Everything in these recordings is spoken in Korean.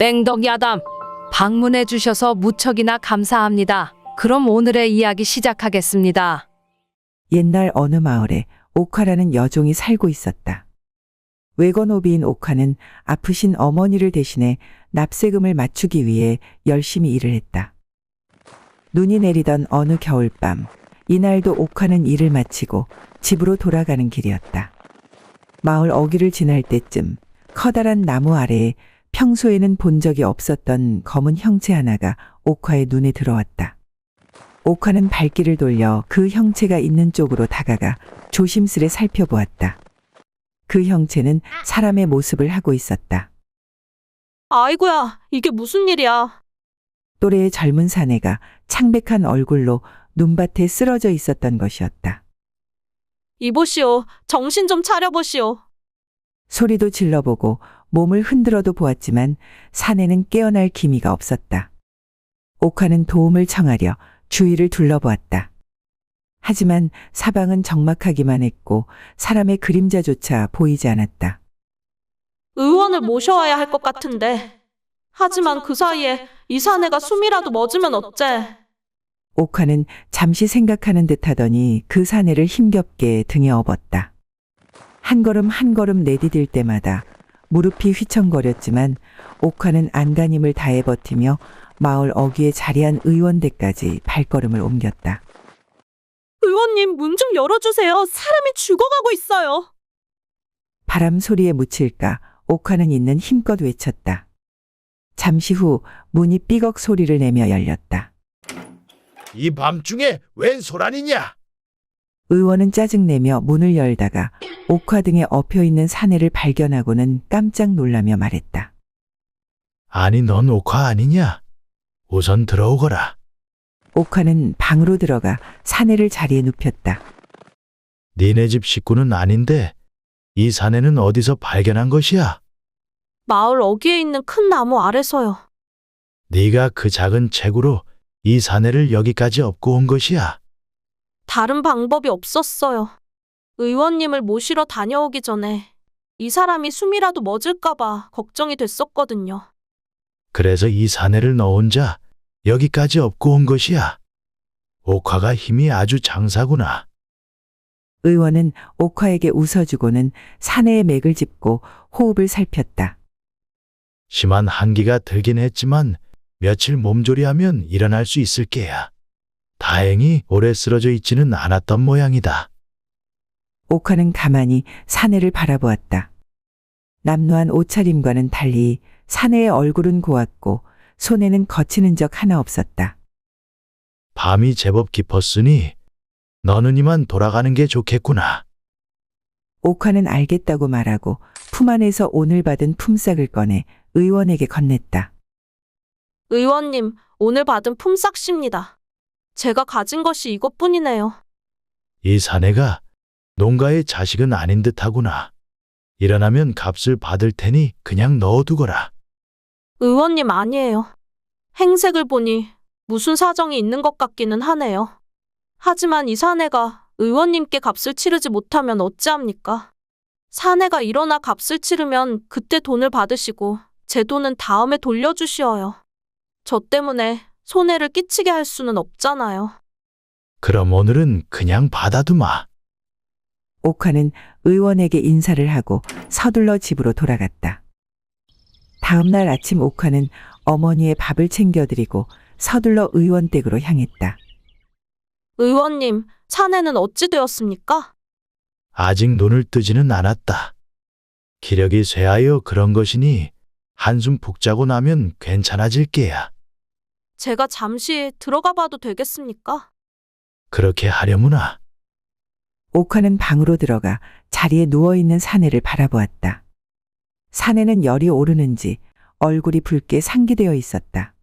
뺑덕야담, 방문해 주셔서 무척이나 감사합니다. 그럼 오늘의 이야기 시작하겠습니다. 옛날 어느 마을에 옥화라는 여종이 살고 있었다. 외건오비인 옥화는 아프신 어머니를 대신해 납세금을 맞추기 위해 열심히 일을 했다. 눈이 내리던 어느 겨울밤, 이날도 옥화는 일을 마치고 집으로 돌아가는 길이었다. 마을 어귀를 지날 때쯤 커다란 나무 아래에 평소에는 본 적이 없었던 검은 형체 하나가 옥화의 눈에 들어왔다. 옥화는 발길을 돌려 그 형체가 있는 쪽으로 다가가 조심스레 살펴보았다. 그 형체는 사람의 모습을 하고 있었다. 아이고야, 이게 무슨 일이야? 또래의 젊은 사내가 창백한 얼굴로 눈밭에 쓰러져 있었던 것이었다. 이보시오, 정신 좀 차려보시오. 소리도 질러보고 몸을 흔들어도 보았지만 사내는 깨어날 기미가 없었다. 옥화는 도움을 청하려 주위를 둘러보았다. 하지만 사방은 적막하기만 했고 사람의 그림자조차 보이지 않았다. 의원을 모셔와야 할 것 같은데. 하지만 그 사이에 이 사내가 숨이라도 멎으면 어째? 옥화는 잠시 생각하는 듯 하더니 그 사내를 힘겹게 등에 업었다. 한 걸음 한 걸음 내디딜 때마다 무릎이 휘청거렸지만 옥화는 안간힘을 다해 버티며 마을 어귀에 자리한 의원대까지 발걸음을 옮겼다. 의원님, 문 좀 열어주세요. 사람이 죽어가고 있어요. 바람 소리에 묻힐까 옥화는 있는 힘껏 외쳤다. 잠시 후 문이 삐걱 소리를 내며 열렸다. 이 밤중에 웬 소란이냐? 의원은 짜증내며 문을 열다가 옥화 등에 엎여있는 사내를 발견하고는 깜짝 놀라며 말했다. 아니 넌 옥화 아니냐? 우선 들어오거라. 옥화는 방으로 들어가 사내를 자리에 눕혔다. 니네 집 식구는 아닌데 이 사내는 어디서 발견한 것이야? 마을 어귀에 있는 큰 나무 아래서요. 네가 그 작은 체구로 이 사내를 여기까지 업고 온 것이야. 다른 방법이 없었어요. 의원님을 모시러 다녀오기 전에 이 사람이 숨이라도 멎을까봐 걱정이 됐었거든요. 그래서 이 사내를 너 혼자 여기까지 업고 온 것이야. 옥화가 힘이 아주 장사구나. 의원은 옥화에게 웃어주고는 사내의 맥을 짚고 호흡을 살폈다. 심한 한기가 들긴 했지만 며칠 몸조리하면 일어날 수 있을 게야. 다행히 오래 쓰러져 있지는 않았던 모양이다. 옥화는 가만히 사내를 바라보았다. 남루한 옷차림과는 달리 사내의 얼굴은 고왔고 손에는 거친 흔적 하나 없었다. 밤이 제법 깊었으니 너는 이만 돌아가는 게 좋겠구나. 옥화는 알겠다고 말하고 품 안에서 오늘 받은 품삯을 꺼내 의원에게 건넸다. 의원님, 오늘 받은 품삯입니다. 제가 가진 것이 이것뿐이네요. 이 사내가 농가의 자식은 아닌 듯하구나. 일어나면 값을 받을 테니 그냥 넣어두거라. 의원님 아니에요. 행색을 보니 무슨 사정이 있는 것 같기는 하네요. 하지만 이 사내가 의원님께 값을 치르지 못하면 어찌합니까? 사내가 일어나 값을 치르면 그때 돈을 받으시고 제 돈은 다음에 돌려주시어요. 저 때문에 손해를 끼치게 할 수는 없잖아요. 그럼 오늘은 그냥 받아두마. 옥화는 의원에게 인사를 하고 서둘러 집으로 돌아갔다. 다음 날 아침 옥화는 어머니의 밥을 챙겨드리고 서둘러 의원 댁으로 향했다. 의원님, 사내는 어찌 되었습니까? 아직 눈을 뜨지는 않았다. 기력이 쇠하여 그런 것이니 한숨 푹 자고 나면 괜찮아질 게야. 제가 잠시 들어가 봐도 되겠습니까? 그렇게 하려무나. 옥화는 방으로 들어가 자리에 누워있는 사내를 바라보았다. 사내는 열이 오르는지 얼굴이 붉게 상기되어 있었다.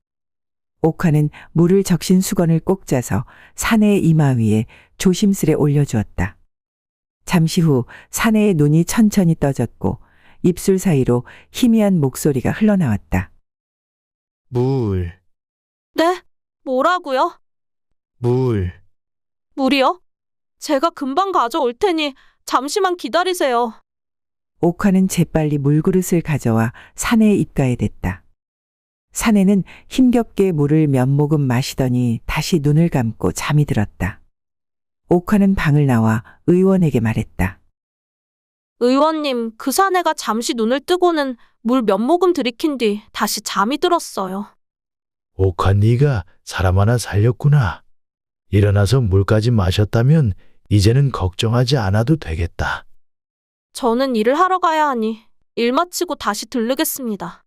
옥화는 물을 적신 수건을 꼭 짜서 사내의 이마 위에 조심스레 올려주었다. 잠시 후 사내의 눈이 천천히 떠졌고 입술 사이로 희미한 목소리가 흘러나왔다. 물, 네? 뭐라고요? 물. 물이요? 제가 금방 가져올 테니 잠시만 기다리세요. 옥화는 재빨리 물그릇을 가져와 사내의 입가에 댔다. 사내는 힘겹게 물을 몇 모금 마시더니 다시 눈을 감고 잠이 들었다. 옥화는 방을 나와 의원에게 말했다. 의원님, 그 사내가 잠시 눈을 뜨고는 물 몇 모금 들이킨 뒤 다시 잠이 들었어요. 옥화 네가 사람 하나 살렸구나. 일어나서 물까지 마셨다면 이제는 걱정하지 않아도 되겠다. 저는 일을 하러 가야 하니 일 마치고 다시 들르겠습니다.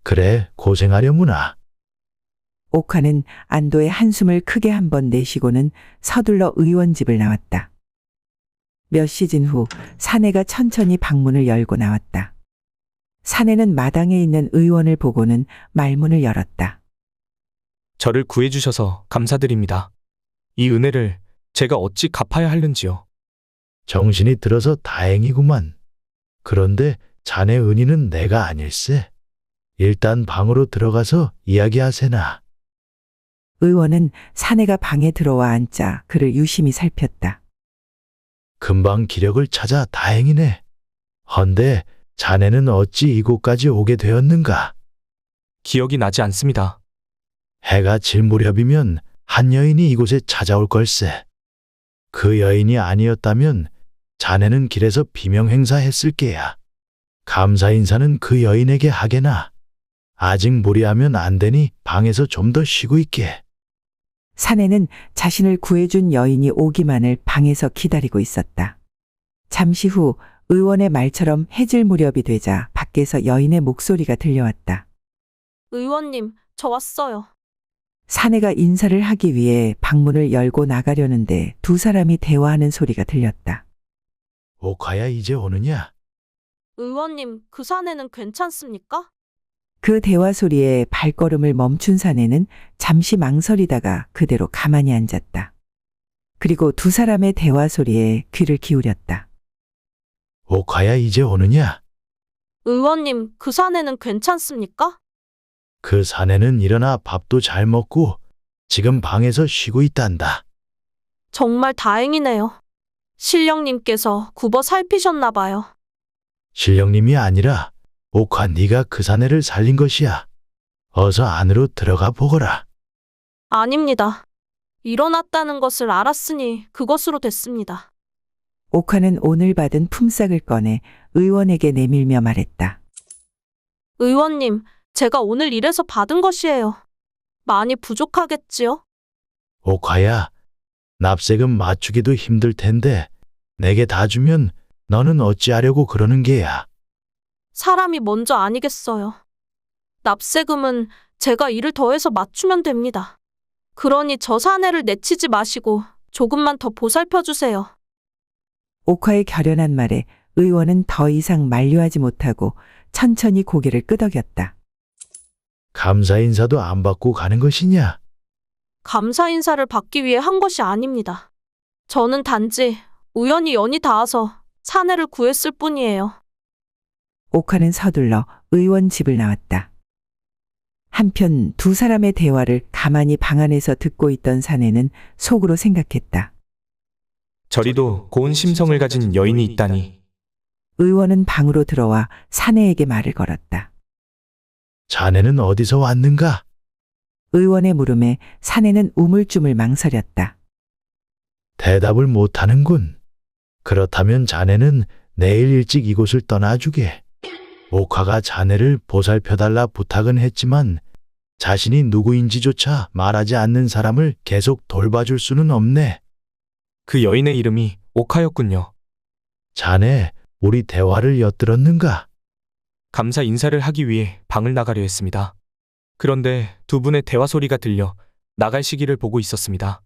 그래, 고생하려무나. 옥화는 안도의 한숨을 크게 한번 내쉬고는 서둘러 의원 집을 나왔다. 몇 시즌 후 사내가 천천히 방문을 열고 나왔다. 사내는 마당에 있는 의원을 보고는 말문을 열었다. 저를 구해주셔서 감사드립니다. 이 은혜를 제가 어찌 갚아야 하는지요. 정신이 들어서 다행이구만. 그런데 자네 은희는 내가 아닐세. 일단 방으로 들어가서 이야기하세나. 의원은 사내가 방에 들어와 앉자 그를 유심히 살폈다. 금방 기력을 찾아 다행이네. 헌데 자네는 어찌 이곳까지 오게 되었는가? 기억이 나지 않습니다. 해가 질 무렵이면 한 여인이 이곳에 찾아올 걸세. 그 여인이 아니었다면 자네는 길에서 비명 행사했을 게야. 감사 인사는 그 여인에게 하게나. 아직 무리하면 안 되니 방에서 좀 더 쉬고 있게. 사내는 자신을 구해준 여인이 오기만을 방에서 기다리고 있었다. 잠시 후 의원의 말처럼 해질 무렵이 되자 밖에서 여인의 목소리가 들려왔다. 의원님, 저 왔어요. 사내가 인사를 하기 위해 방문을 열고 나가려는데 두 사람이 대화하는 소리가 들렸다. 옥화야 이제 오느냐? 의원님, 그 사내는 괜찮습니까? 그 대화 소리에 발걸음을 멈춘 사내는 잠시 망설이다가 그대로 가만히 앉았다. 그리고 두 사람의 대화 소리에 귀를 기울였다. 옥화야 이제 오느냐? 의원님, 그 사내는 괜찮습니까? 그 사내는 일어나 밥도 잘 먹고 지금 방에서 쉬고 있단다. 정말 다행이네요. 신령님께서 굽어 살피셨나 봐요. 신령님이 아니라 옥화 네가 그 사내를 살린 것이야. 어서 안으로 들어가 보거라. 아닙니다. 일어났다는 것을 알았으니 그것으로 됐습니다. 옥화는 오늘 받은 품삯을 꺼내 의원에게 내밀며 말했다. 의원님, 제가 오늘 일해서 받은 것이에요. 많이 부족하겠지요? 옥화야, 납세금 맞추기도 힘들 텐데 내게 다 주면 너는 어찌하려고 그러는 게야. 사람이 먼저 아니겠어요. 납세금은 제가 일을 더해서 맞추면 됩니다. 그러니 저 사내를 내치지 마시고 조금만 더 보살펴 주세요. 옥화의 결연한 말에 의원은 더 이상 만류하지 못하고 천천히 고개를 끄덕였다. 감사 인사도 안 받고 가는 것이냐? 감사 인사를 받기 위해 한 것이 아닙니다. 저는 단지 우연히 연이 닿아서 사내를 구했을 뿐이에요. 옥화는 서둘러 의원 집을 나왔다. 한편 두 사람의 대화를 가만히 방 안에서 듣고 있던 사내는 속으로 생각했다. 저리도 고운 심성을 가진 여인이 있다니. 의원은 방으로 들어와 사내에게 말을 걸었다. 자네는 어디서 왔는가? 의원의 물음에 사내는 우물쭈물 망설였다. 대답을 못하는군. 그렇다면 자네는 내일 일찍 이곳을 떠나주게. 옥화가 자네를 보살펴달라 부탁은 했지만 자신이 누구인지조차 말하지 않는 사람을 계속 돌봐줄 수는 없네. 그 여인의 이름이 옥화였군요. 자네, 우리 대화를 엿들었는가? 감사 인사를 하기 위해 방을 나가려 했습니다. 그런데 두 분의 대화 소리가 들려 나갈 시기를 보고 있었습니다.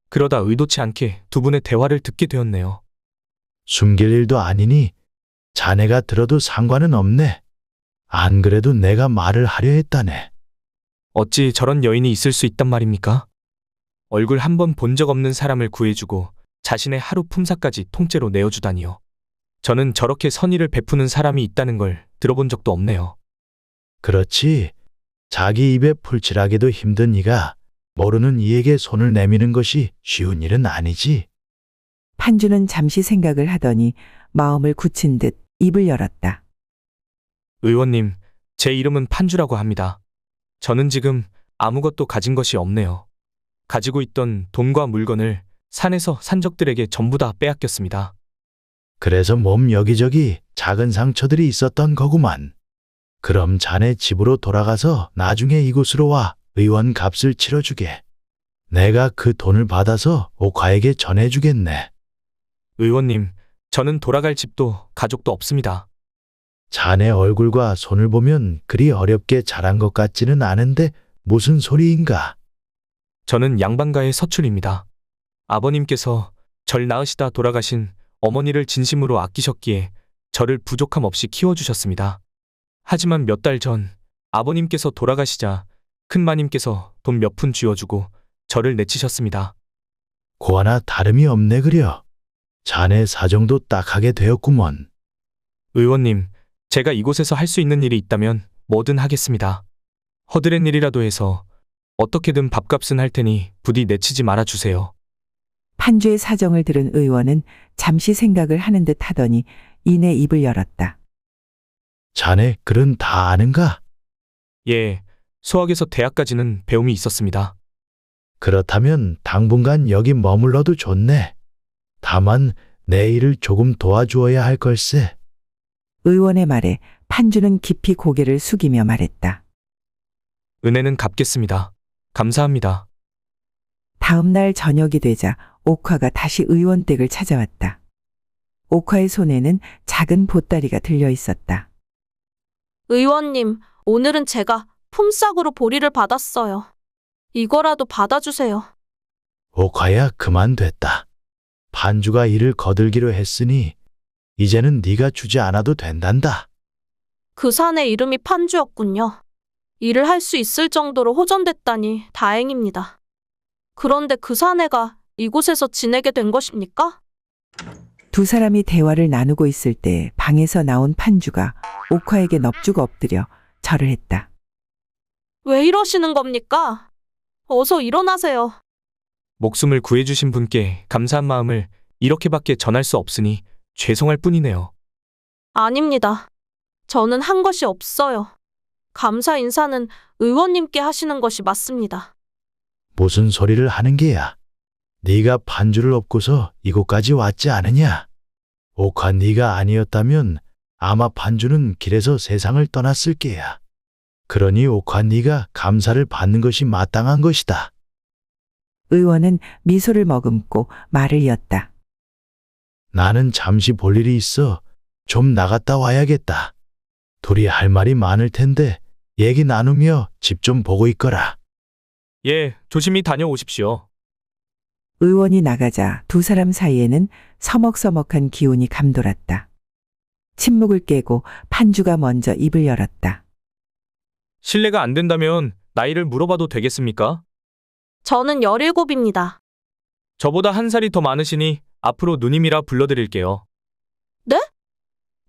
그러다 의도치 않게 두 분의 대화를 듣게 되었네요. 숨길 일도 아니니 자네가 들어도 상관은 없네. 안 그래도 내가 말을 하려 했다네. 어찌 저런 여인이 있을 수 있단 말입니까? 얼굴 한 번 본 적 없는 사람을 구해주고 자신의 하루 품삯까지 통째로 내어주다니요. 저는 저렇게 선의를 베푸는 사람이 있다는 걸 들어본 적도 없네요. 그렇지. 자기 입에 풀칠하기도 힘든 이가 모르는 이에게 손을 내미는 것이 쉬운 일은 아니지. 판주는 잠시 생각을 하더니 마음을 굳힌 듯 입을 열었다. 의원님, 제 이름은 판주라고 합니다. 저는 지금 아무것도 가진 것이 없네요. 가지고 있던 돈과 물건을 산에서 산적들에게 전부 다 빼앗겼습니다. 그래서 몸 여기저기 작은 상처들이 있었던 거구만. 그럼 자네 집으로 돌아가서 나중에 이곳으로 와 의원 값을 치러주게. 내가 그 돈을 받아서 옥화에게 전해주겠네. 의원님, 저는 돌아갈 집도 가족도 없습니다. 자네 얼굴과 손을 보면 그리 어렵게 자란 것 같지는 않은데 무슨 소리인가? 저는 양반가의 서출입니다. 아버님께서 절 낳으시다 돌아가신 어머니를 진심으로 아끼셨기에 저를 부족함 없이 키워주셨습니다. 하지만 몇 달 전 아버님께서 돌아가시자 큰마님께서 돈 몇 푼 쥐어주고 저를 내치셨습니다. 고하나 다름이 없네 그려. 자네 사정도 딱하게 되었구먼. 의원님, 제가 이곳에서 할 수 있는 일이 있다면 뭐든 하겠습니다. 허드렛 일이라도 해서 어떻게든 밥값은 할 테니 부디 내치지 말아주세요. 판주의 사정을 들은 의원은 잠시 생각을 하는 듯 하더니 이내 입을 열었다. 자네 글은 다 아는가? 예, 수학에서 대학까지는 배움이 있었습니다. 그렇다면 당분간 여기 머물러도 좋네. 다만 내 일을 조금 도와주어야 할 걸세. 의원의 말에 판주는 깊이 고개를 숙이며 말했다. 은혜는 갚겠습니다. 감사합니다. 다음 날 저녁이 되자 옥화가 다시 의원 댁을 찾아왔다. 옥화의 손에는 작은 보따리가 들려 있었다. 의원님, 오늘은 제가 품삯으로 보리를 받았어요. 이거라도 받아주세요. 옥화야 그만 됐다. 판주가 일을 거들기로 했으니 이제는 네가 주지 않아도 된단다. 그 산의 이름이 판주였군요. 일을 할 수 있을 정도로 호전됐다니 다행입니다. 그런데 그 사내가 이곳에서 지내게 된 것입니까? 두 사람이 대화를 나누고 있을 때 방에서 나온 판주가 옥화에게 넙죽 엎드려 절을 했다. 왜 이러시는 겁니까? 어서 일어나세요. 목숨을 구해주신 분께 감사한 마음을 이렇게밖에 전할 수 없으니 죄송할 뿐이네요. 아닙니다. 저는 한 것이 없어요. 감사 인사는 의원님께 하시는 것이 맞습니다. 무슨 소리를 하는 게야. 네가 판주를 업고서 이곳까지 왔지 않으냐. 옥화 네가 아니었다면 아마 판주는 길에서 세상을 떠났을 게야. 그러니 옥화 네가 감사를 받는 것이 마땅한 것이다. 의원은 미소를 머금고 말을 이었다. 나는 잠시 볼 일이 있어 좀 나갔다 와야겠다. 둘이 할 말이 많을 텐데 얘기 나누며 집 좀 보고 있거라. 예, 조심히 다녀오십시오. 의원이 나가자 두 사람 사이에는 서먹서먹한 기운이 감돌았다. 침묵을 깨고 판주가 먼저 입을 열었다. 실례가 안 된다면 나이를 물어봐도 되겠습니까? 저는 17입니다. 저보다 한 살이 더 많으시니 앞으로 누님이라 불러드릴게요.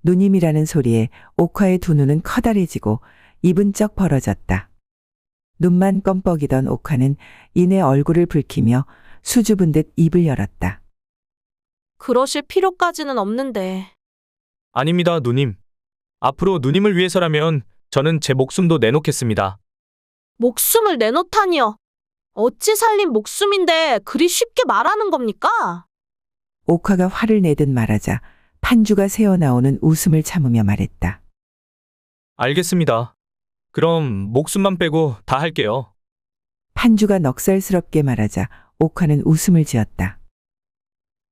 누님이라는 소리에 옥화의 두 눈은 커다래지고 입은 쩍 벌어졌다. 눈만 껌뻑이던 옥화는 이내 얼굴을 붉히며 수줍은 듯 입을 열었다. 그러실 필요까지는 없는데. 아닙니다, 누님. 앞으로 누님을 위해서라면 저는 제 목숨도 내놓겠습니다. 목숨을 내놓다니요. 어찌 살린 목숨인데 그리 쉽게 말하는 겁니까? 옥화가 화를 내듯 말하자 판주가 새어나오는 웃음을 참으며 말했다. 알겠습니다. 그럼 목숨만 빼고 다 할게요. 판주가 넉살스럽게 말하자 옥화는 웃음을 지었다.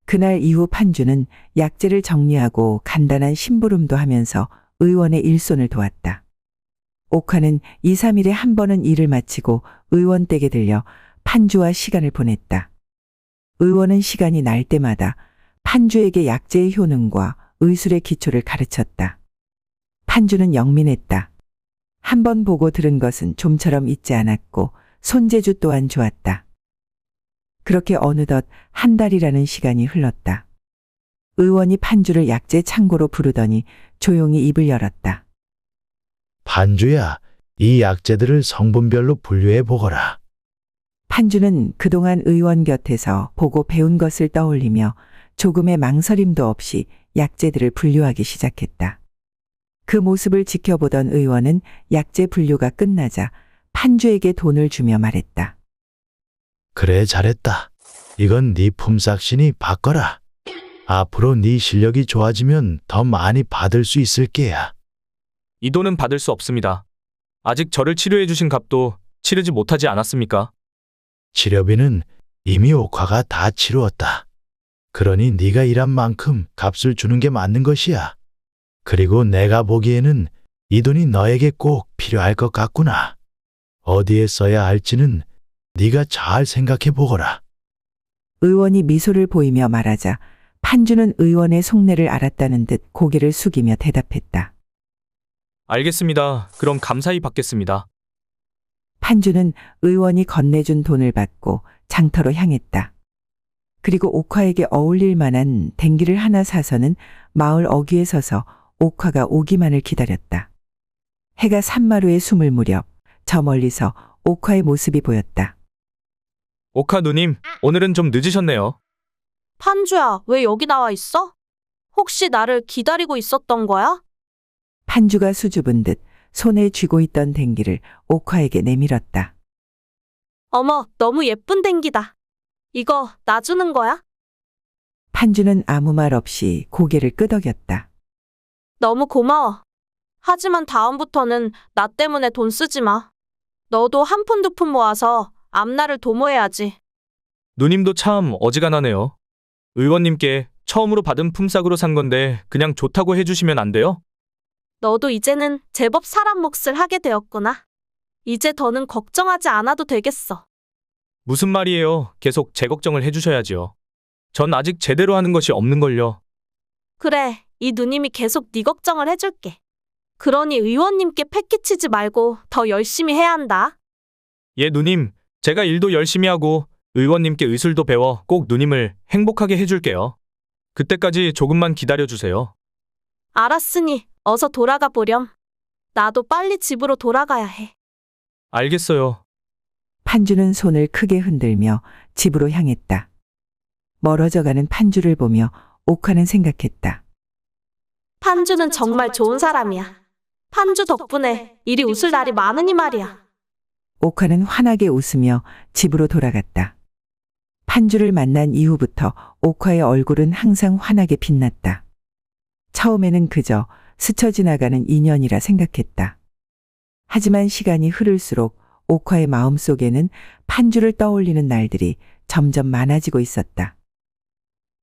그날 이후 판주는 약재를 정리하고 간단한 심부름도 하면서 의원의 일손을 도왔다. 옥화는 2, 3일에 한 번은 일을 마치고 의원 댁에 들려 판주와 시간을 보냈다. 의원은 시간이 날 때마다 판주에게 약재의 효능과 의술의 기초를 가르쳤다. 판주는 영민했다. 한 번 보고 들은 것은 좀처럼 잊지 않았고 손재주 또한 좋았다. 그렇게 어느덧 한 달이라는 시간이 흘렀다. 의원이 판주를 약재 창고로 부르더니 조용히 입을 열었다. 판주야, 이 약재들을 성분별로 분류해 보거라. 판주는 그동안 의원 곁에서 보고 배운 것을 떠올리며 조금의 망설임도 없이 약재들을 분류하기 시작했다. 그 모습을 지켜보던 의원은 약재 분류가 끝나자 판주에게 돈을 주며 말했다. 그래, 잘했다. 이건 네 품삯이니 바꿔라. 앞으로 네 실력이 좋아지면 더 많이 받을 수 있을 게야. 이 돈은 받을 수 없습니다. 아직 저를 치료해 주신 값도 치르지 못하지 않았습니까? 치료비는 이미 옥화가 다 치루었다. 그러니 네가 일한 만큼 값을 주는 게 맞는 것이야. 그리고 내가 보기에는 이 돈이 너에게 꼭 필요할 것 같구나. 어디에 써야 할지는 네가 잘 생각해 보거라. 의원이 미소를 보이며 말하자 판주는 의원의 속내를 알았다는 듯 고개를 숙이며 대답했다. 알겠습니다. 그럼 감사히 받겠습니다. 판주는 의원이 건네준 돈을 받고 장터로 향했다. 그리고 옥화에게 어울릴 만한 댕기를 하나 사서는 마을 어귀에 서서 옥화가 오기만을 기다렸다. 해가 산마루에 숨을 무렵 저 멀리서 옥화의 모습이 보였다. 옥화 누님, 오늘은 좀 늦으셨네요. 판주야, 왜 여기 나와 있어? 혹시 나를 기다리고 있었던 거야? 판주가 수줍은 듯 손에 쥐고 있던 댕기를 옥화에게 내밀었다. 어머, 너무 예쁜 댕기다. 이거 나 주는 거야? 판주는 아무 말 없이 고개를 끄덕였다. 너무 고마워. 하지만 다음부터는 나 때문에 돈 쓰지 마. 너도 한 푼 두 푼 모아서 앞날을 도모해야지. 누님도 참 어지간하네요. 의원님께 처음으로 받은 품삯으로 산 건데 그냥 좋다고 해주시면 안 돼요? 너도 이제는 제법 사람 몫을 하게 되었구나. 이제 더는 걱정하지 않아도 되겠어. 무슨 말이에요? 계속 제 걱정을 해주셔야지요. 전 아직 제대로 하는 것이 없는걸요. 그래, 이 누님이 계속 네 걱정을 해줄게. 그러니 의원님께 패기치지 말고 더 열심히 해야 한다. 예, 누님. 제가 일도 열심히 하고 의원님께 의술도 배워 꼭 누님을 행복하게 해줄게요. 그때까지 조금만 기다려주세요. 알았으니 어서 돌아가 보렴. 나도 빨리 집으로 돌아가야 해. 알겠어요. 판주는 손을 크게 흔들며 집으로 향했다. 멀어져가는 판주를 보며 옥화는 생각했다. 판주는 정말 좋은 사람이야. 판주 덕분에 일이 웃을 날이 많으니 말이야. 옥화는 환하게 웃으며 집으로 돌아갔다. 판주를 만난 이후부터 옥화의 얼굴은 항상 환하게 빛났다. 처음에는 그저 스쳐 지나가는 인연이라 생각했다. 하지만 시간이 흐를수록 옥화의 마음속에는 판주를 떠올리는 날들이 점점 많아지고 있었다.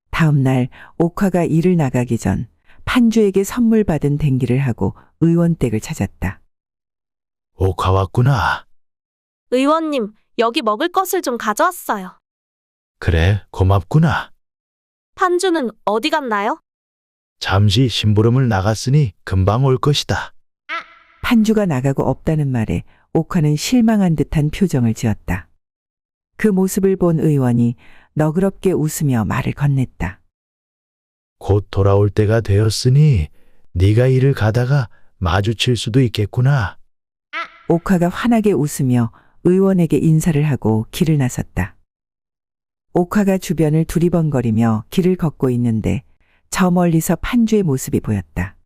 다음 날 옥화가 일을 나가기 전 판주에게 선물 받은 댕기를 하고 의원댁을 찾았다. 옥화 왔구나. 의원님, 여기 먹을 것을 좀 가져왔어요. 그래, 고맙구나. 판주는 어디 갔나요? 잠시 심부름을 나갔으니 금방 올 것이다. 판주가 나가고 없다는 말에 옥화는 실망한 듯한 표정을 지었다. 그 모습을 본 의원이 너그럽게 웃으며 말을 건넸다. 곧 돌아올 때가 되었으니 네가 일을 가다가 마주칠 수도 있겠구나. 옥화가 환하게 웃으며 의원에게 인사를 하고 길을 나섰다. 옥화가 주변을 두리번거리며 길을 걷고 있는데 저 멀리서 판주의 모습이 보였다.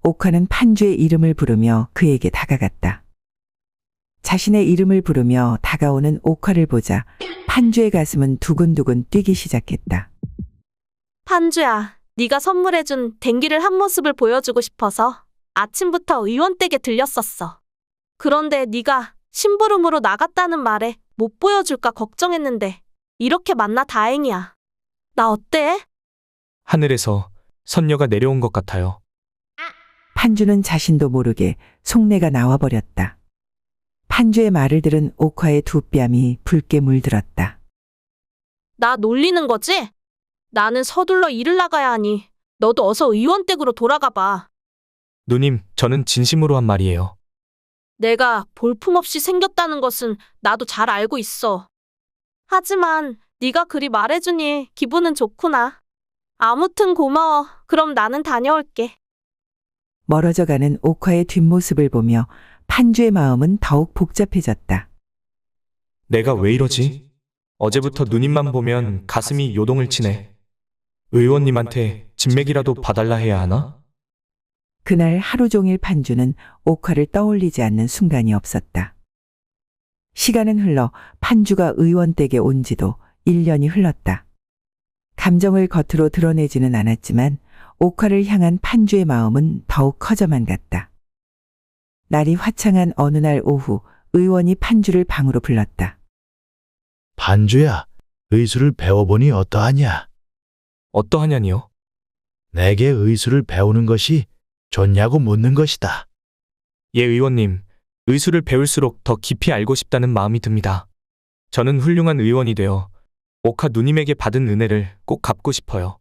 옥화는 판주의 이름을 부르며 그에게 다가갔다. 자신의 이름을 부르며 다가오는 옥화를 보자 판주의 가슴은 두근두근 뛰기 시작했다. 판주야, 네가 선물해준 댕기를 한 모습을 보여주고 싶어서 아침부터 의원댁에 들렸었어. 그런데 네가 심부름으로 나갔다는 말에 못 보여줄까 걱정했는데 이렇게 만나 다행이야. 나 어때? 하늘에서 선녀가 내려온 것 같아요. 판주는 자신도 모르게 속내가 나와버렸다. 판주의 말을 들은 옥화의 두 뺨이 붉게 물들었다. 나 놀리는 거지? 나는 서둘러 일을 나가야 하니 너도 어서 의원댁으로 돌아가 봐. 누님, 저는 진심으로 한 말이에요. 내가 볼품없이 생겼다는 것은 나도 잘 알고 있어. 하지만 네가 그리 말해주니 기분은 좋구나. 아무튼 고마워. 그럼 나는 다녀올게. 멀어져가는 옥화의 뒷모습을 보며 판주의 마음은 더욱 복잡해졌다. 내가 왜 이러지? 어제부터 누님만 보면 가슴이 요동을 치네. 의원님한테 진맥이라도 봐달라 해야 하나? 그날 하루 종일 판주는 옥화를 떠올리지 않는 순간이 없었다. 시간은 흘러 판주가 의원 댁에 온 지도 1년이 흘렀다. 감정을 겉으로 드러내지는 않았지만 옥화를 향한 판주의 마음은 더욱 커져만 갔다. 날이 화창한 어느 날 오후 의원이 판주를 방으로 불렀다. 판주야, 의술을 배워보니 어떠하냐? 어떠하냐니요? 내게 의술을 배우는 것이 좋냐고 묻는 것이다. 예, 의원님. 의술을 배울수록 더 깊이 알고 싶다는 마음이 듭니다. 저는 훌륭한 의원이 되어 옥화 누님에게 받은 은혜를 꼭 갚고 싶어요.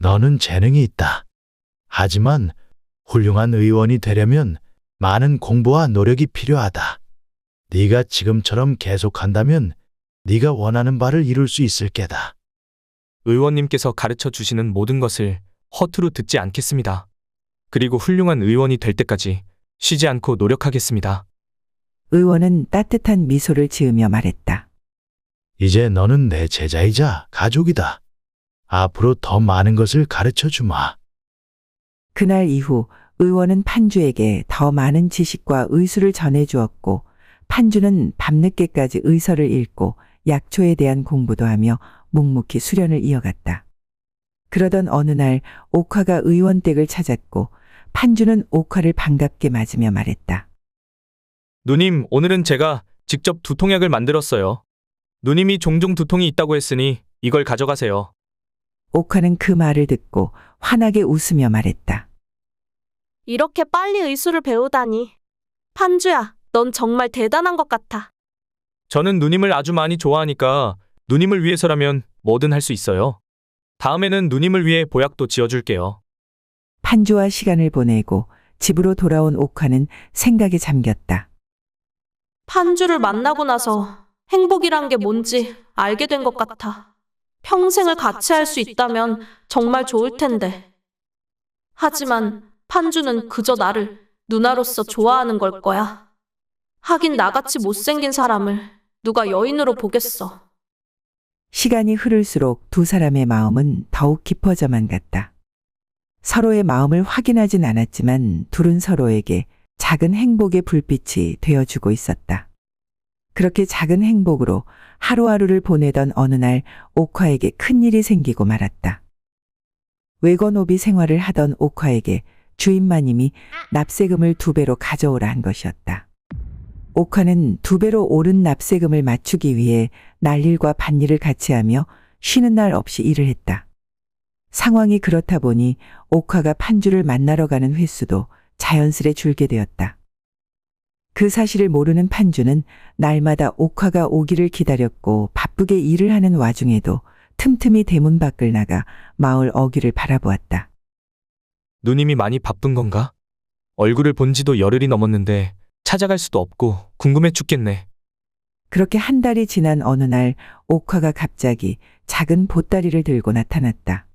너는 재능이 있다. 하지만 훌륭한 의원이 되려면 많은 공부와 노력이 필요하다. 네가 지금처럼 계속한다면 네가 원하는 바를 이룰 수 있을 게다. 의원님께서 가르쳐 주시는 모든 것을 허투루 듣지 않겠습니다. 그리고 훌륭한 의원이 될 때까지 쉬지 않고 노력하겠습니다. 의원은 따뜻한 미소를 지으며 말했다. 이제 너는 내 제자이자 가족이다. 앞으로 더 많은 것을 가르쳐 주마. 그날 이후 의원은 판주에게 더 많은 지식과 의술을 전해주었고 판주는 밤늦게까지 의서를 읽고 약초에 대한 공부도 하며 묵묵히 수련을 이어갔다. 그러던 어느 날 옥화가 의원 댁을 찾았고 판주는 옥화를 반갑게 맞으며 말했다. 누님, 오늘은 제가 직접 두통약을 만들었어요. 누님이 종종 두통이 있다고 했으니 이걸 가져가세요. 옥화는 그 말을 듣고 환하게 웃으며 말했다. 이렇게 빨리 의술을 배우다니. 판주야, 넌 정말 대단한 것 같아. 저는 누님을 아주 많이 좋아하니까 누님을 위해서라면 뭐든 할 수 있어요. 다음에는 누님을 위해 보약도 지어줄게요. 판주와 시간을 보내고 집으로 돌아온 옥화는 생각에 잠겼다. 판주를 만나고 나서 행복이란 게 뭔지 알게 된 것 같아. 평생을 같이 할 수 있다면 정말 좋을 텐데. 하지만 판주는 그저 나를 누나로서 좋아하는 걸 거야. 하긴 나같이 못생긴 사람을 누가 여인으로 보겠어. 시간이 흐를수록 두 사람의 마음은 더욱 깊어져만 갔다. 서로의 마음을 확인하진 않았지만 둘은 서로에게 작은 행복의 불빛이 되어주고 있었다. 그렇게 작은 행복으로 하루하루를 보내던 어느 날 옥화에게 큰일이 생기고 말았다. 외건오비 생활을 하던 옥화에게 주인마님이 납세금을 2배로 가져오라 한 것이었다. 옥화는 2배로 오른 납세금을 맞추기 위해 날일과 밭일을 같이 하며 쉬는 날 없이 일을 했다. 상황이 그렇다 보니 옥화가 판주를 만나러 가는 횟수도 자연스레 줄게 되었다. 그 사실을 모르는 판주는 날마다 옥화가 오기를 기다렸고 바쁘게 일을 하는 와중에도 틈틈이 대문 밖을 나가 마을 어귀를 바라보았다. 누님이 많이 바쁜 건가? 얼굴을 본 지도 열흘이 넘었는데 찾아갈 수도 없고 궁금해 죽겠네. 그렇게 한 달이 지난 어느 날 옥화가 갑자기 작은 보따리를 들고 나타났다.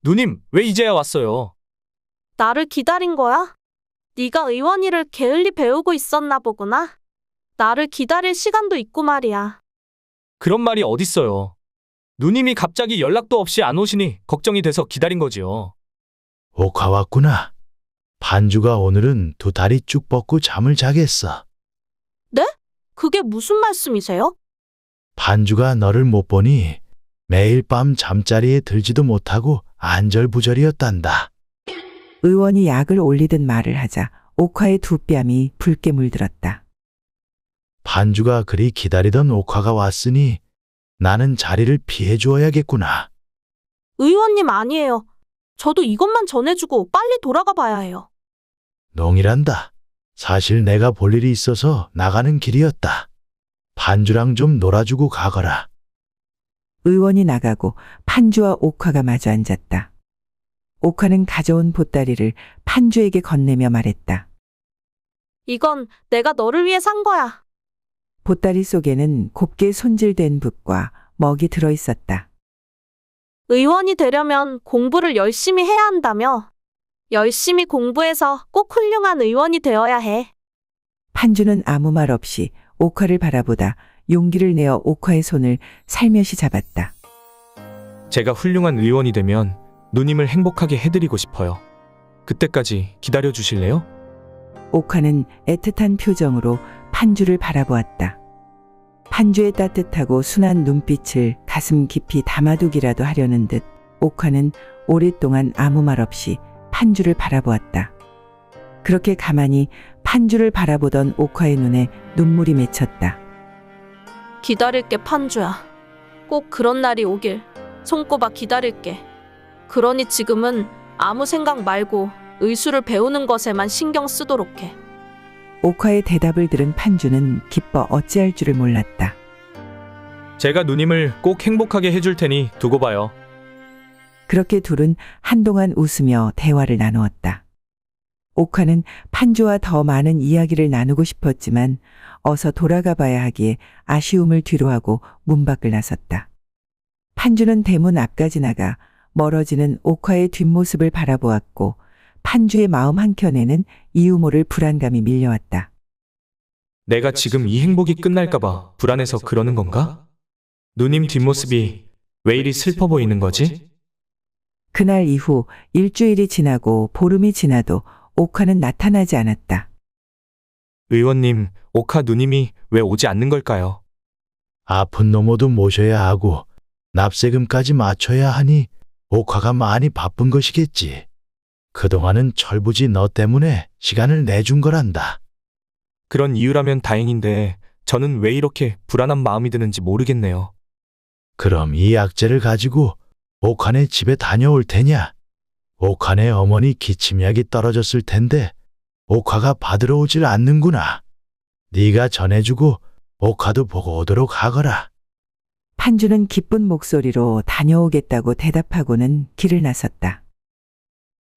누님, 왜 이제야 왔어요? 나를 기다린 거야? 네가 의원 일을 게을리 배우고 있었나 보구나. 나를 기다릴 시간도 있고 말이야. 그런 말이 어딨어요. 누님이 갑자기 연락도 없이 안 오시니 걱정이 돼서 기다린 거지요. 옥화 왔구나. 판주가 오늘은 2다리 쭉 뻗고 잠을 자겠어. 그게 무슨 말씀이세요? 판주가 너를 못 보니 매일 밤 잠자리에 들지도 못하고 안절부절이었단다. 의원이 약을 올리듯 말을 하자 옥화의 두 뺨이 붉게 물들었다. 판주가 그리 기다리던 옥화가 왔으니 나는 자리를 피해 주어야겠구나. 의원님 아니에요. 저도 이것만 전해주고 빨리 돌아가 봐야 해요. 농이란다. 사실 내가 볼 일이 있어서 나가는 길이었다. 판주랑 좀 놀아주고 가거라. 의원이 나가고 판주와 옥화가 마주 앉았다. 옥화는 가져온 보따리를 판주에게 건네며 말했다. 이건 내가 너를 위해 산 거야. 보따리 속에는 곱게 손질된 붓과 먹이 들어 있었다. 의원이 되려면 공부를 열심히 해야 한다며. 열심히 공부해서 꼭 훌륭한 의원이 되어야 해. 판주는 아무 말 없이 옥화를 바라보다 용기를 내어 옥화의 손을 살며시 잡았다. 제가 훌륭한 의원이 되면 누님을 행복하게 해드리고 싶어요. 그때까지 기다려 주실래요? 옥화는 애틋한 표정으로 판주를 바라보았다. 판주의 따뜻하고 순한 눈빛을 가슴 깊이 담아두기라도 하려는 듯 옥화는 오랫동안 아무 말 없이 판주를 바라보았다. 그렇게 가만히 판주를 바라보던 옥화의 눈에 눈물이 맺혔다. 기다릴게, 판주야. 꼭 그런 날이 오길 손꼽아 기다릴게. 그러니 지금은 아무 생각 말고 의술을 배우는 것에만 신경 쓰도록 해. 옥화의 대답을 들은 판주는 기뻐 어찌할 줄을 몰랐다. 제가 누님을 꼭 행복하게 해줄 테니 두고 봐요. 그렇게 둘은 한동안 웃으며 대화를 나누었다. 옥화는 판주와 더 많은 이야기를 나누고 싶었지만 어서 돌아가 봐야 하기에 아쉬움을 뒤로하고 문 밖을 나섰다. 판주는 대문 앞까지 나가 멀어지는 옥화의 뒷모습을 바라보았고 판주의 마음 한켠에는 이유 모를 불안감이 밀려왔다. 내가 지금 이 행복이 끝날까봐 불안해서 그러는 건가? 누님 뒷모습이 왜 이리 슬퍼 보이는 거지? 그날 이후 일주일이 지나고 보름이 지나도 옥화는 나타나지 않았다. 의원님, 옥화 누님이 왜 오지 않는 걸까요? 아픈 노모도 모셔야 하고 납세금까지 맞춰야 하니 옥화가 많이 바쁜 것이겠지. 그동안은 철부지 너 때문에 시간을 내준 거란다. 그런 이유라면 다행인데 저는 왜 이렇게 불안한 마음이 드는지 모르겠네요. 그럼 이 약재를 가지고 옥환의 집에 다녀올 테냐? 옥환의 어머니 기침약이 떨어졌을 텐데 옥화가 받으러 오질 않는구나. 네가 전해주고 옥화도 보고 오도록 하거라. 판주는 기쁜 목소리로 다녀오겠다고 대답하고는 길을 나섰다.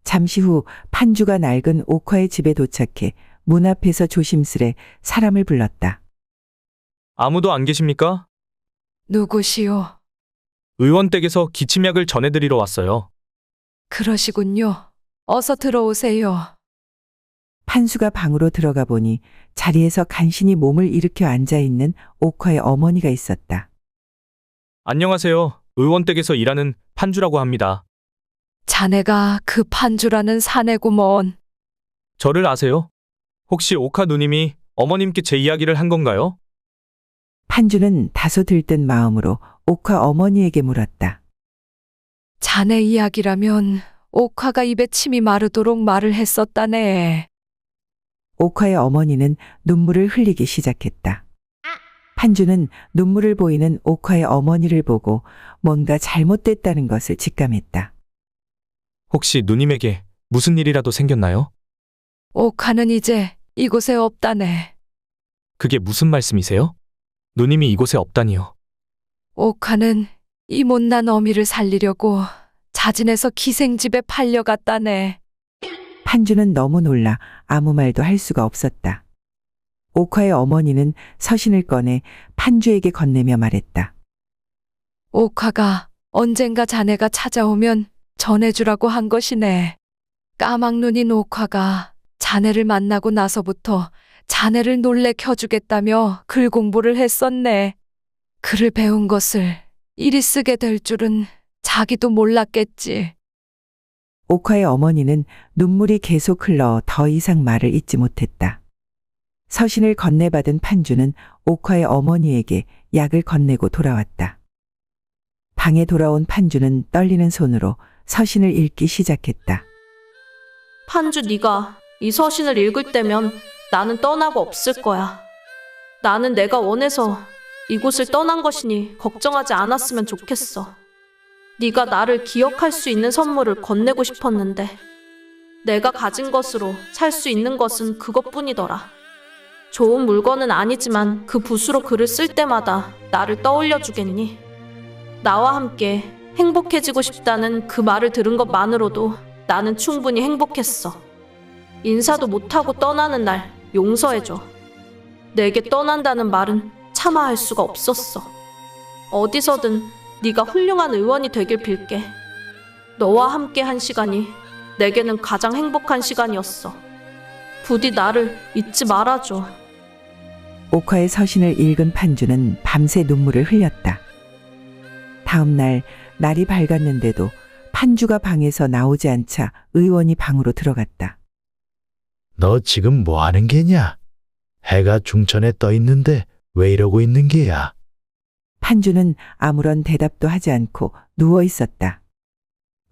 잠시 후 판주가 낡은 옥화의 집에 도착해 문 앞에서 조심스레 사람을 불렀다. 아무도 안 계십니까? 누구시오? 의원 댁에서 기침약을 전해드리러 왔어요. 그러시군요. 어서 들어오세요. 판수가 방으로 들어가 보니 자리에서 간신히 몸을 일으켜 앉아있는 옥화의 어머니가 있었다. 안녕하세요. 의원 댁에서 일하는 판주라고 합니다. 자네가 그 판주라는 사내구먼. 저를 아세요? 혹시 옥화 누님이 어머님께 제 이야기를 한 건가요? 판주는 다소 들뜬 마음으로 옥화 어머니에게 물었다. 자네 이야기라면 옥화가 입에 침이 마르도록 말을 했었다네. 옥화의 어머니는 눈물을 흘리기 시작했다. 판주는 눈물을 보이는 옥화의 어머니를 보고 뭔가 잘못됐다는 것을 직감했다. 혹시 누님에게 무슨 일이라도 생겼나요? 옥화는 이제 이곳에 없다네. 그게 무슨 말씀이세요? 누님이 이곳에 없다니요. 옥화는 이 못난 어미를 살리려고 자진해서 기생집에 팔려갔다네. 판주는 너무 놀라 아무 말도 할 수가 없었다. 옥화의 어머니는 서신을 꺼내 판주에게 건네며 말했다. 옥화가 언젠가 자네가 찾아오면 전해주라고 한 것이네. 까막눈인 옥화가 자네를 만나고 나서부터 자네를 놀래켜주겠다며 글 공부를 했었네. 글을 배운 것을 이리 쓰게 될 줄은 자기도 몰랐겠지. 옥화의 어머니는 눈물이 계속 흘러 더 이상 말을 잇지 못했다. 서신을 건네받은 판주는 옥화의 어머니에게 약을 건네고 돌아왔다. 방에 돌아온 판주는 떨리는 손으로 서신을 읽기 시작했다. 판주, 네가 이 서신을 읽을 때면 나는 떠나고 없을 거야. 나는 내가 원해서 이곳을 떠난 것이니 걱정하지 않았으면 좋겠어. 네가 나를 기억할 수 있는 선물을 건네고 싶었는데 내가 가진 것으로 살 수 있는 것은 그것뿐이더라. 좋은 물건은 아니지만 그 붓으로 글을 쓸 때마다 나를 떠올려 주겠니? 나와 함께 행복해지고 싶다는 그 말을 들은 것만으로도 나는 충분히 행복했어. 인사도 못하고 떠나는 날 용서해줘. 내게 떠난다는 말은 차마 할 수가 없었어. 어디서든 네가 훌륭한 의원이 되길 빌게. 너와 함께 한 시간이 내게는 가장 행복한 시간이었어. 부디 나를 잊지 말아줘. 옥화의 서신을 읽은 판주는 밤새 눈물을 흘렸다. 다음 날 날이 밝았는데도 판주가 방에서 나오지 않자 의원이 방으로 들어갔다. 너 지금 뭐 하는 게냐? 해가 중천에 떠 있는데 왜 이러고 있는 게야? 판주는 아무런 대답도 하지 않고 누워 있었다.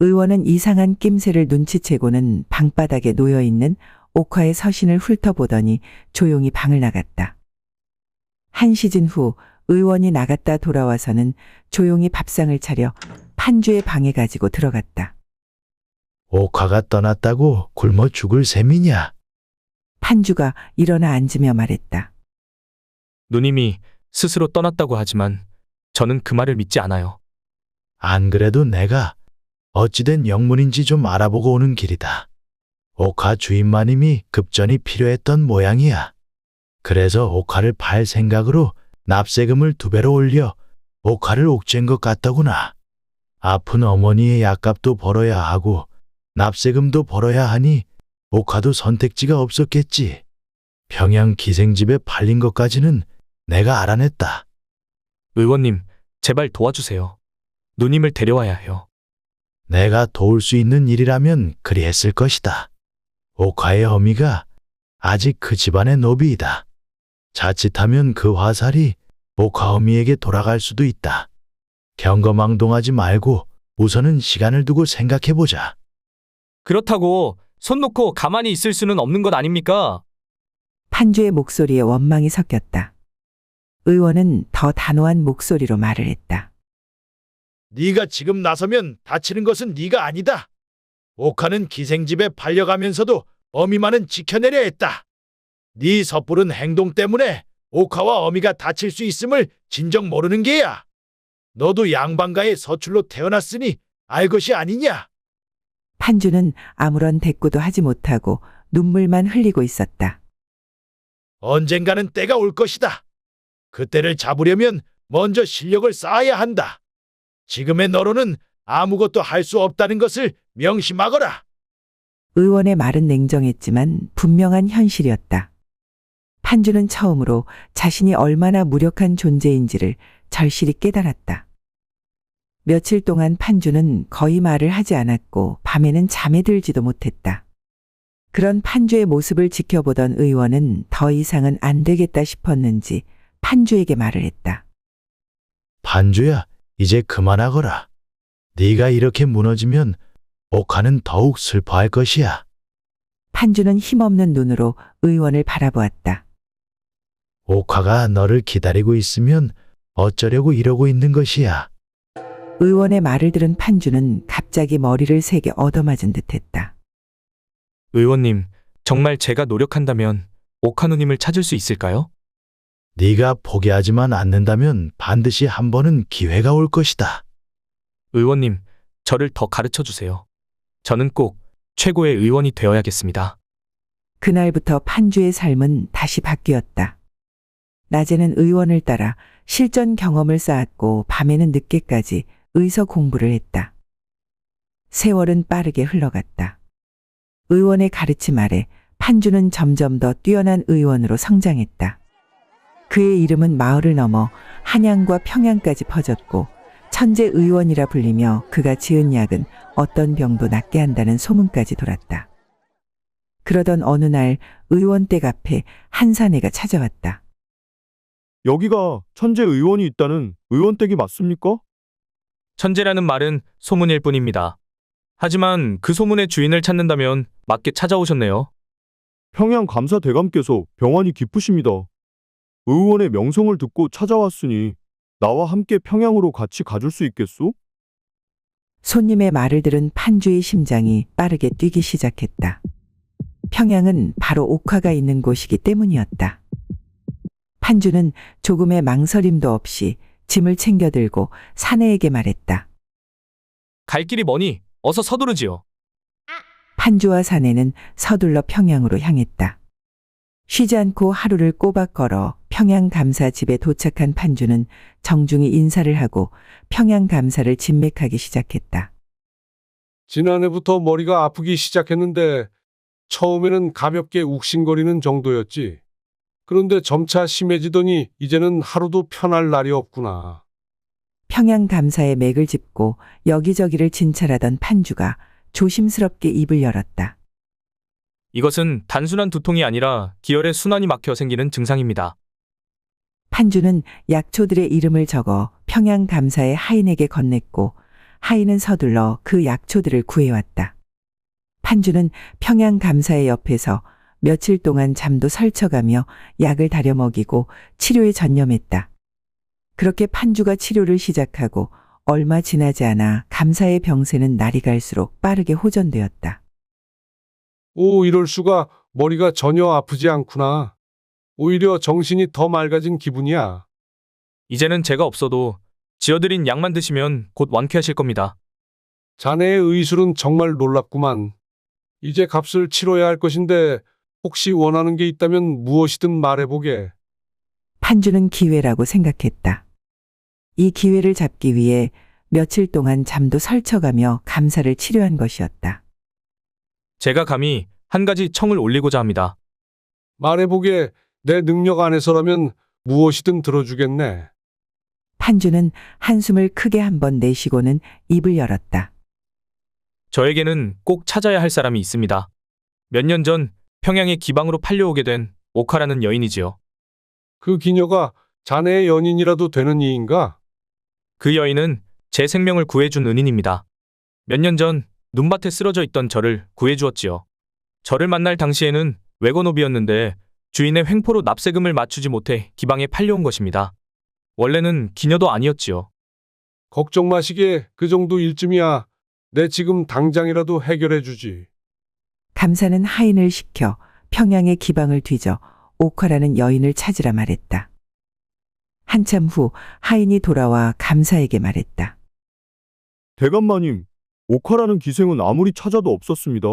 의원은 이상한 낌새를 눈치채고는 방바닥에 놓여 있는 옥화의 서신을 훑어보더니 조용히 방을 나갔다. 한 시즌 후 의원이 나갔다 돌아와서는 조용히 밥상을 차려 판주의 방에 가지고 들어갔다. 옥화가 떠났다고 굶어 죽을 셈이냐? 판주가 일어나 앉으며 말했다. 누님이 스스로 떠났다고 하지만 저는 그 말을 믿지 않아요. 안 그래도 내가 어찌된 영문인지 좀 알아보고 오는 길이다. 옥화 주인마님이 급전이 필요했던 모양이야. 그래서 옥화를 팔 생각으로 납세금을 2배로 올려 옥화를 옥죄인 것 같더구나. 아픈 어머니의 약값도 벌어야 하고 납세금도 벌어야 하니 옥화도 선택지가 없었겠지. 평양 기생집에 팔린 것까지는 내가 알아냈다. 의원님, 제발 도와주세요. 누님을 데려와야 해요. 내가 도울 수 있는 일이라면 그리 했을 것이다. 옥화의 어미가 아직 그 집안의 노비이다. 자칫하면 그 화살이 옥화 어미에게 돌아갈 수도 있다. 경거망동하지 말고 우선은 시간을 두고 생각해보자. 그렇다고 손 놓고 가만히 있을 수는 없는 것 아닙니까? 판주의 목소리에 원망이 섞였다. 의원은 더 단호한 목소리로 말을 했다. 네가 지금 나서면 다치는 것은 네가 아니다. 옥화는 기생집에 팔려가면서도 어미만은 지켜내려 했다. 네 섣부른 행동 때문에 옥화와 어미가 다칠 수 있음을 진정 모르는 게야. 너도 양반가의 서출로 태어났으니 알 것이 아니냐? 판주는 아무런 대꾸도 하지 못하고 눈물만 흘리고 있었다. 언젠가는 때가 올 것이다. 그때를 잡으려면 먼저 실력을 쌓아야 한다. 지금의 너로는 아무것도 할 수 없다는 것을 명심하거라. 의원의 말은 냉정했지만 분명한 현실이었다. 판주는 처음으로 자신이 얼마나 무력한 존재인지를 절실히 깨달았다. 며칠 동안 판주는 거의 말을 하지 않았고 밤에는 잠에 들지도 못했다. 그런 판주의 모습을 지켜보던 의원은 더 이상은 안 되겠다 싶었는지 판주에게 말을 했다. 판주야, 이제 그만하거라. 네가 이렇게 무너지면 옥화는 더욱 슬퍼할 것이야. 판주는 힘없는 눈으로 의원을 바라보았다. 옥화가 너를 기다리고 있으면 어쩌려고 이러고 있는 것이야. 의원의 말을 들은 판주는 갑자기 머리를 세게 얻어맞은 듯했다. 의원님, 정말 제가 노력한다면 옥화 누님을 찾을 수 있을까요? 네가 포기하지만 않는다면 반드시 한 번은 기회가 올 것이다. 의원님, 저를 더 가르쳐 주세요. 저는 꼭 최고의 의원이 되어야겠습니다. 그날부터 판주의 삶은 다시 바뀌었다. 낮에는 의원을 따라 실전 경험을 쌓았고 밤에는 늦게까지 의서 공부를 했다. 세월은 빠르게 흘러갔다. 의원의 가르침 아래 판주는 점점 더 뛰어난 의원으로 성장했다. 그의 이름은 마을을 넘어 한양과 평양까지 퍼졌고 천재 의원이라 불리며 그가 지은 약은 어떤 병도 낫게 한다는 소문까지 돌았다. 그러던 어느 날 의원 댁 앞에 한 사내가 찾아왔다. 여기가 천재 의원이 있다는 의원 댁이 맞습니까? 천재라는 말은 소문일 뿐입니다. 하지만 그 소문의 주인을 찾는다면 맞게 찾아오셨네요. 평양 감사 대감께서 병환이 깊으십니다. 의원의 명성을 듣고 찾아왔으니 나와 함께 평양으로 같이 가줄 수 있겠소? 손님의 말을 들은 판주의 심장이 빠르게 뛰기 시작했다. 평양은 바로 옥화가 있는 곳이기 때문이었다. 판주는 조금의 망설임도 없이 짐을 챙겨 들고 사내에게 말했다. 갈 길이 머니 어서 서두르지요. 판주와 사내는 서둘러 평양으로 향했다. 쉬지 않고 하루를 꼬박 걸어 평양 감사 집에 도착한 판주는 정중히 인사를 하고 평양 감사를 진맥하기 시작했다. 지난해부터 머리가 아프기 시작했는데 처음에는 가볍게 욱신거리는 정도였지. 그런데 점차 심해지더니 이제는 하루도 편할 날이 없구나. 평양 감사의 맥을 짚고 여기저기를 진찰하던 판주가 조심스럽게 입을 열었다. 이것은 단순한 두통이 아니라 기혈의 순환이 막혀 생기는 증상입니다. 판주는 약초들의 이름을 적어 평양 감사의 하인에게 건넸고 하인은 서둘러 그 약초들을 구해왔다. 판주는 평양 감사의 옆에서 며칠 동안 잠도 설쳐가며 약을 다려 먹이고 치료에 전념했다. 그렇게 판주가 치료를 시작하고 얼마 지나지 않아 감사의 병세는 날이 갈수록 빠르게 호전되었다. 오, 이럴 수가. 머리가 전혀 아프지 않구나. 오히려 정신이 더 맑아진 기분이야. 이제는 제가 없어도 지어드린 약만 드시면 곧 완쾌하실 겁니다. 자네의 의술은 정말 놀랍구만. 이제 값을 치러야 할 것인데 혹시 원하는 게 있다면 무엇이든 말해보게. 판주는 기회라고 생각했다. 이 기회를 잡기 위해 며칠 동안 잠도 설쳐가며 감사를 치료한 것이었다. 제가 감히 한 가지 청을 올리고자 합니다. 말해보게. 내 능력 안에서라면 무엇이든 들어주겠네. 판주는 한숨을 크게 한번 내쉬고는 입을 열었다. 저에게는 꼭 찾아야 할 사람이 있습니다. 몇 년 전 평양의 기방으로 팔려오게 된 오카라는 여인이지요. 그 기녀가 자네의 연인이라도 되는 이인가? 그 여인은 제 생명을 구해준 은인입니다. 몇 년 전 눈밭에 쓰러져 있던 저를 구해주었지요. 저를 만날 당시에는 외건업이었는데 주인의 횡포로 납세금을 맞추지 못해 기방에 팔려온 것입니다. 원래는 기녀도 아니었지요. 걱정 마시게. 그 정도 일쯤이야. 내 지금 당장이라도 해결해 주지. 감사는 하인을 시켜 평양의 기방을 뒤져 옥화라는 여인을 찾으라 말했다. 한참 후 하인이 돌아와 감사에게 말했다. 대감마님, 옥화라는 기생은 아무리 찾아도 없었습니다.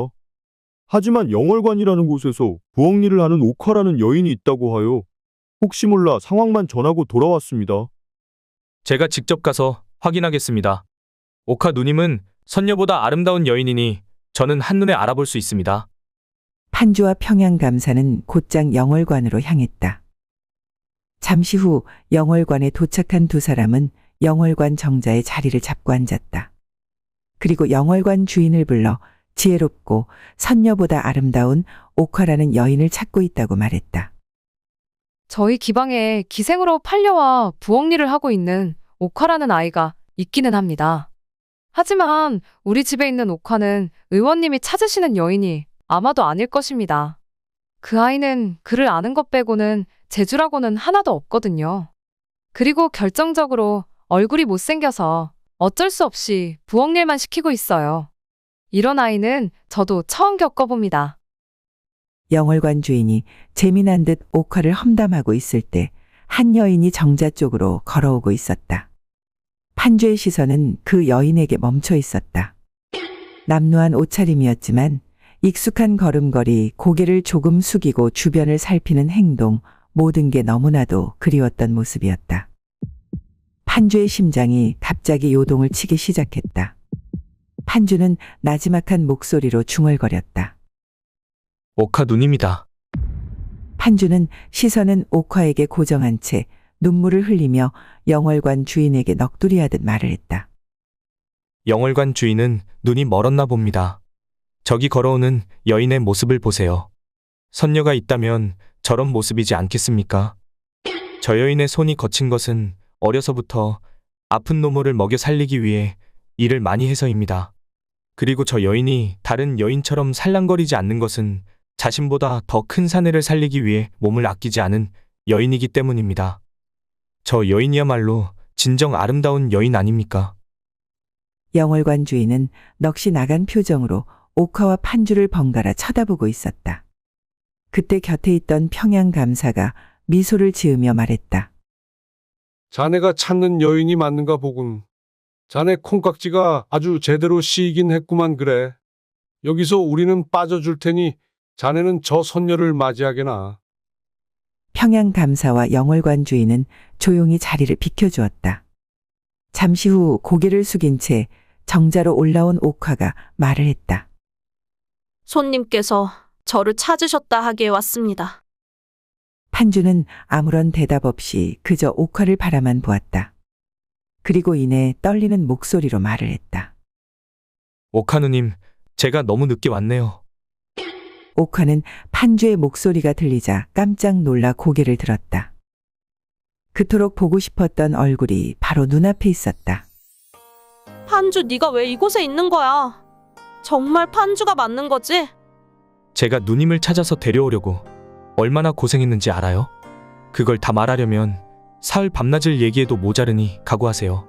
하지만 영월관이라는 곳에서 부엌일을 하는 옥화라는 여인이 있다고 하여 혹시 몰라 상황만 전하고 돌아왔습니다. 제가 직접 가서 확인하겠습니다. 오카 누님은 선녀보다 아름다운 여인이니 저는 한눈에 알아볼 수 있습니다. 판주와 평양 감사는 곧장 영월관으로 향했다. 잠시 후 영월관에 도착한 두 사람은 영월관 정자의 자리를 잡고 앉았다. 그리고 영월관 주인을 불러 지혜롭고 선녀보다 아름다운 옥화라는 여인을 찾고 있다고 말했다. 저희 기방에 기생으로 팔려와 부엌일을 하고 있는 옥화라는 아이가 있기는 합니다. 하지만 우리 집에 있는 옥화는 의원님이 찾으시는 여인이 아마도 아닐 것입니다. 그 아이는 그를 아는 것 빼고는 재주라고는 하나도 없거든요. 그리고 결정적으로 얼굴이 못생겨서 어쩔 수 없이 부엌일만 시키고 있어요. 이런 아이는 저도 처음 겪어봅니다. 영월관 주인이 재미난 듯 옥화를 험담하고 있을 때 한 여인이 정자 쪽으로 걸어오고 있었다. 판주의 시선은 그 여인에게 멈춰 있었다. 남루한 옷차림이었지만 익숙한 걸음걸이, 고개를 조금 숙이고 주변을 살피는 행동, 모든 게 너무나도 그리웠던 모습이었다. 판주의 심장이 갑자기 요동을 치기 시작했다. 판주는 나지막한 목소리로 중얼거렸다. 오카 누님이다. 판주는 시선은 옥화에게 고정한 채 눈물을 흘리며 영월관 주인에게 넋두리하듯 말을 했다. 영월관 주인은 눈이 멀었나 봅니다. 저기 걸어오는 여인의 모습을 보세요. 선녀가 있다면 저런 모습이지 않겠습니까? 저 여인의 손이 거친 것은 어려서부터 아픈 노모를 먹여 살리기 위해 일을 많이 해서입니다. 그리고 저 여인이 다른 여인처럼 살랑거리지 않는 것은 자신보다 더 큰 사내를 살리기 위해 몸을 아끼지 않은 여인이기 때문입니다. 저 여인이야말로 진정 아름다운 여인 아닙니까? 영월관 주인은 넋이 나간 표정으로 옥화와 판주를 번갈아 쳐다보고 있었다. 그때 곁에 있던 평양 감사가 미소를 지으며 말했다. 자네가 찾는 여인이 맞는가 보군. 자네 콩깍지가 아주 제대로 씌이긴 했구만 그래. 여기서 우리는 빠져줄 테니 자네는 저 선녀를 맞이하게나. 평양 감사와 영월관 주인은 조용히 자리를 비켜주었다. 잠시 후 고개를 숙인 채 정자로 올라온 옥화가 말을 했다. 손님께서 저를 찾으셨다 하기에 왔습니다. 판주는 아무런 대답 없이 그저 옥화를 바라만 보았다. 그리고 이내 떨리는 목소리로 말을 했다. 오카 누님, 제가 너무 늦게 왔네요. 옥화는 판주의 목소리가 들리자 깜짝 놀라 고개를 들었다. 그토록 보고 싶었던 얼굴이 바로 눈앞에 있었다. 판주, 네가 왜 이곳에 있는 거야? 정말 판주가 맞는 거지? 제가 누님을 찾아서 데려오려고 얼마나 고생했는지 알아요? 그걸 다 말하려면 사흘 밤낮을 얘기해도 모자르니 각오하세요.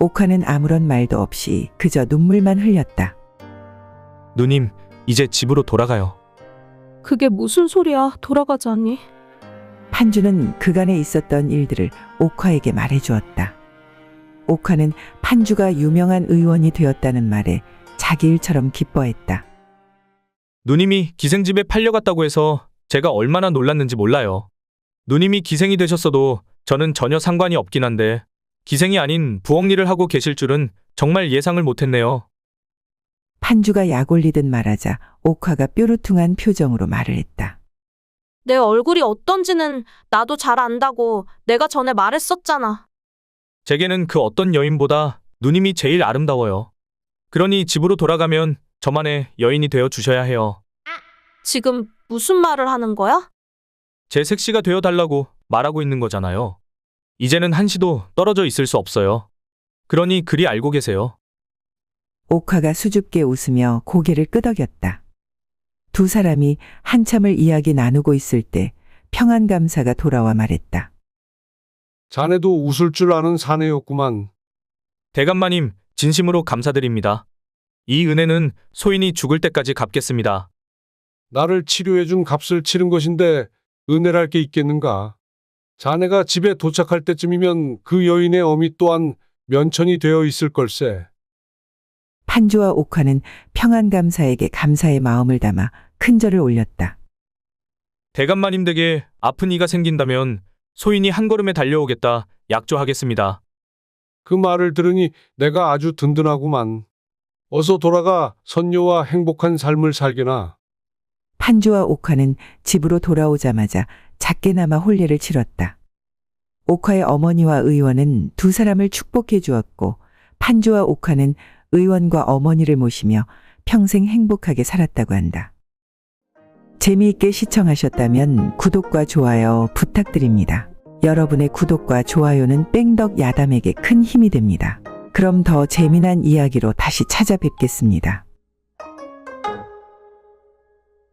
옥화는 아무런 말도 없이 그저 눈물만 흘렸다. 누님, 이제 집으로 돌아가요. 그게 무슨 소리야, 돌아가자니. 판주는 그간에 있었던 일들을 옥화에게 말해주었다. 옥화는 판주가 유명한 의원이 되었다는 말에 자기 일처럼 기뻐했다. 누님이 기생집에 팔려갔다고 해서 제가 얼마나 놀랐는지 몰라요. 누님이 기생이 되셨어도 저는 전혀 상관이 없긴 한데 기생이 아닌 부엌 일을 하고 계실 줄은 정말 예상을 못했네요. 판주가 약 올리듯 말하자 옥화가 뾰루퉁한 표정으로 말을 했다. 내 얼굴이 어떤지는 나도 잘 안다고 내가 전에 말했었잖아. 제게는 그 어떤 여인보다 누님이 제일 아름다워요. 그러니 집으로 돌아가면 저만의 여인이 되어 주셔야 해요. 지금 무슨 말을 하는 거야? 제 색시가 되어 달라고 말하고 있는 거잖아요. 이제는 한시도 떨어져 있을 수 없어요. 그러니 그리 알고 계세요. 옥화가 수줍게 웃으며 고개를 끄덕였다. 두 사람이 한참을 이야기 나누고 있을 때 평안감사가 돌아와 말했다. 자네도 웃을 줄 아는 사내였구만. 대감마님, 진심으로 감사드립니다. 이 은혜는 소인이 죽을 때까지 갚겠습니다. 나를 치료해준 값을 치른 것인데 은혜랄 게 있겠는가. 자네가 집에 도착할 때쯤이면 그 여인의 어미 또한 면천이 되어 있을 걸세. 판주와 옥화는 평안감사에게 감사의 마음을 담아 큰 절을 올렸다. 대감마님 댁에 아픈 이가 생긴다면 소인이 한 걸음에 달려오겠다 약조하겠습니다. 그 말을 들으니 내가 아주 든든하구만. 어서 돌아가 선녀와 행복한 삶을 살게나. 판주와 옥화는 집으로 돌아오자마자 작게나마 혼례를 치렀다. 옥화의 어머니와 의원은 두 사람을 축복해 주었고 판주와 옥화는 의원과 어머니를 모시며 평생 행복하게 살았다고 한다. 재미있게 시청하셨다면 구독과 좋아요 부탁드립니다. 여러분의 구독과 좋아요는 뺑덕 야담에게 큰 힘이 됩니다. 그럼 더 재미난 이야기로 다시 찾아뵙겠습니다.